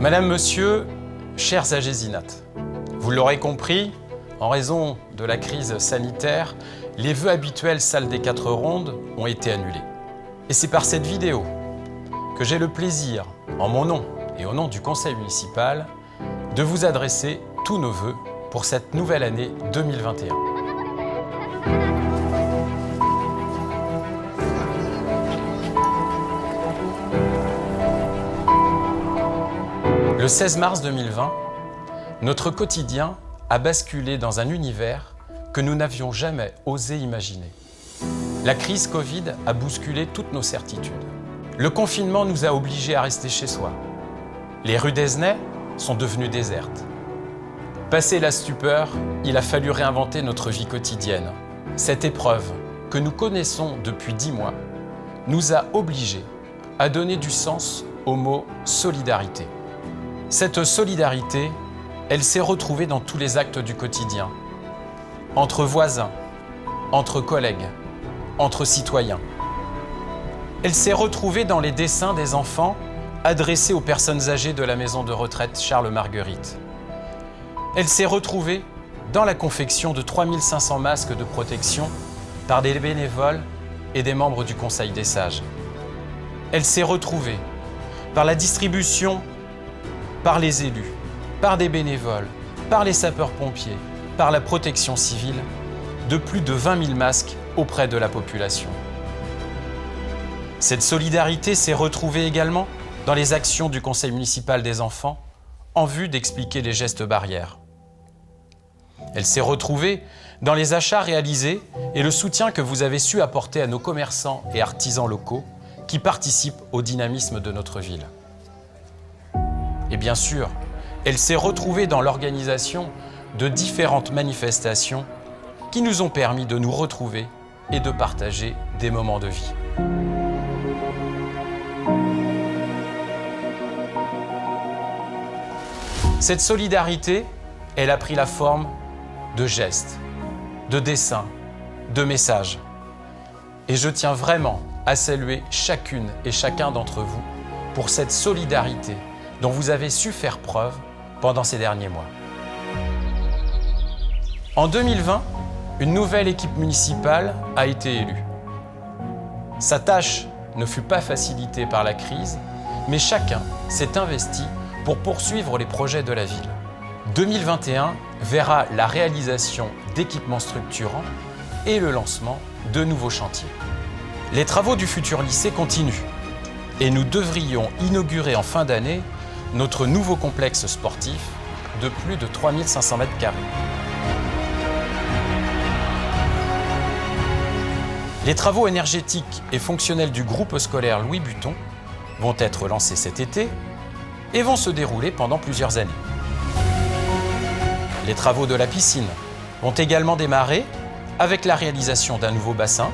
Madame, Monsieur, chers agésinates, vous l'aurez compris, en raison de la crise sanitaire, les vœux habituels salles des 4 rondes ont été annulés. Et c'est par cette vidéo que j'ai le plaisir, en mon nom et au nom du conseil municipal, de vous adresser tous nos vœux pour cette nouvelle année 2021. Le 16 mars 2020, notre quotidien a basculé dans un univers que nous n'avions jamais osé imaginer. La crise Covid a bousculé toutes nos certitudes. Le confinement nous a obligés à rester chez soi. Les rues d'Esnay sont devenues désertes. Passé la stupeur, il a fallu réinventer notre vie quotidienne. Cette épreuve, que nous connaissons depuis 10 mois, nous a obligés à donner du sens au mot « solidarité ». Cette solidarité, elle s'est retrouvée dans tous les actes du quotidien, entre voisins, entre collègues, entre citoyens. Elle s'est retrouvée dans les dessins des enfants adressés aux personnes âgées de la maison de retraite Charles-Marguerite. Elle s'est retrouvée dans la confection de 3500 masques de protection par des bénévoles et des membres du Conseil des sages. Elle s'est retrouvée par la distribution par les élus, par des bénévoles, par les sapeurs-pompiers, par la protection civile, de plus de 20 000 masques auprès de la population. Cette solidarité s'est retrouvée également dans les actions du Conseil municipal des enfants en vue d'expliquer les gestes barrières. Elle s'est retrouvée dans les achats réalisés et le soutien que vous avez su apporter à nos commerçants et artisans locaux qui participent au dynamisme de notre ville. Et bien sûr, elle s'est retrouvée dans l'organisation de différentes manifestations qui nous ont permis de nous retrouver et de partager des moments de vie. Cette solidarité, elle a pris la forme de gestes, de dessins, de messages. Et je tiens vraiment à saluer chacune et chacun d'entre vous pour cette solidarité dont vous avez su faire preuve pendant ces derniers mois. En 2020, une nouvelle équipe municipale a été élue. Sa tâche ne fut pas facilitée par la crise, mais chacun s'est investi pour poursuivre les projets de la ville. 2021 verra la réalisation d'équipements structurants et le lancement de nouveaux chantiers. Les travaux du futur lycée continuent et nous devrions inaugurer en fin d'année notre nouveau complexe sportif de plus de 3500 mètres carrés. Les travaux énergétiques et fonctionnels du groupe scolaire Louis Buton vont être lancés cet été et vont se dérouler pendant plusieurs années. Les travaux de la piscine vont également démarrer avec la réalisation d'un nouveau bassin,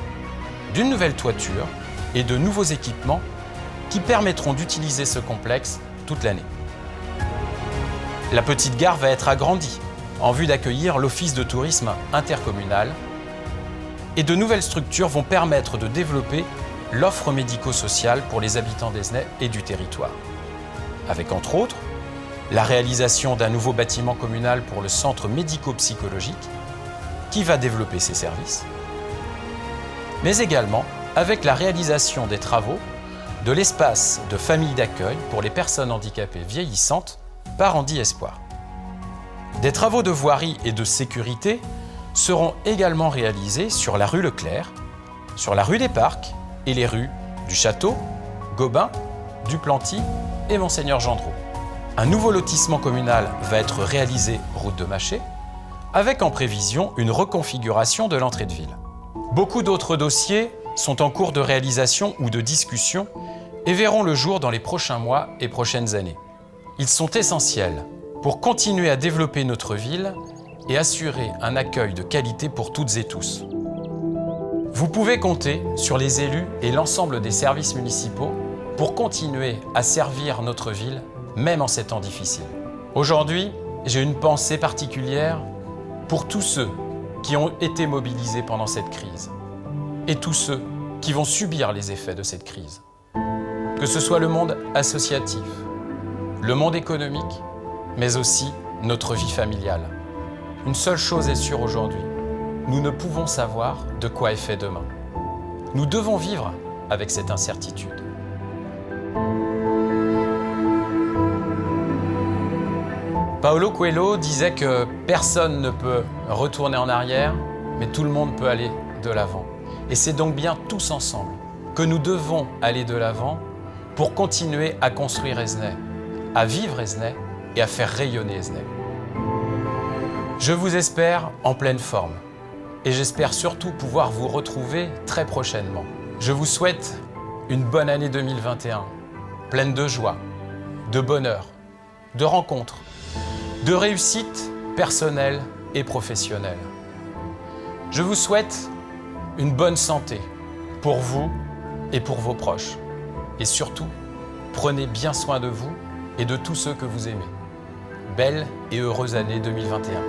d'une nouvelle toiture et de nouveaux équipements qui permettront d'utiliser ce complexe toute l'année. La petite gare va être agrandie en vue d'accueillir l'office de tourisme intercommunal et de nouvelles structures vont permettre de développer l'offre médico-sociale pour les habitants d'Esnay et du territoire. Avec entre autres la réalisation d'un nouveau bâtiment communal pour le centre médico-psychologique qui va développer ses services, mais également avec la réalisation des travaux de l'espace de famille d'accueil pour les personnes handicapées vieillissantes par Handi Espoir. Des travaux de voirie et de sécurité seront également réalisés sur la rue Leclerc, sur la rue des Parcs et les rues du Château, Gobain, du Planty et Monseigneur Gendreau. Un nouveau lotissement communal va être réalisé route de Maché, avec en prévision une reconfiguration de l'entrée de ville. Beaucoup d'autres dossiers sont en cours de réalisation ou de discussion et verront le jour dans les prochains mois et prochaines années. Ils sont essentiels pour continuer à développer notre ville et assurer un accueil de qualité pour toutes et tous. Vous pouvez compter sur les élus et l'ensemble des services municipaux pour continuer à servir notre ville, même en ces temps difficiles. Aujourd'hui, j'ai une pensée particulière pour tous ceux qui ont été mobilisés pendant cette crise et tous ceux qui vont subir les effets de cette crise. Que ce soit le monde associatif, le monde économique, mais aussi notre vie familiale. Une seule chose est sûre aujourd'hui, nous ne pouvons savoir de quoi est fait demain. Nous devons vivre avec cette incertitude. Paulo Coelho disait que personne ne peut retourner en arrière, mais tout le monde peut aller de l'avant. Et c'est donc bien tous ensemble que nous devons aller de l'avant pour continuer à construire Esnay, à vivre Esnay et à faire rayonner Esnay. Je vous espère en pleine forme et j'espère surtout pouvoir vous retrouver très prochainement. Je vous souhaite une bonne année 2021, pleine de joie, de bonheur, de rencontres, de réussite personnelle et professionnelle. Je vous souhaite une bonne santé pour vous et pour vos proches. Et surtout, prenez bien soin de vous et de tous ceux que vous aimez. Belle et heureuse année 2021.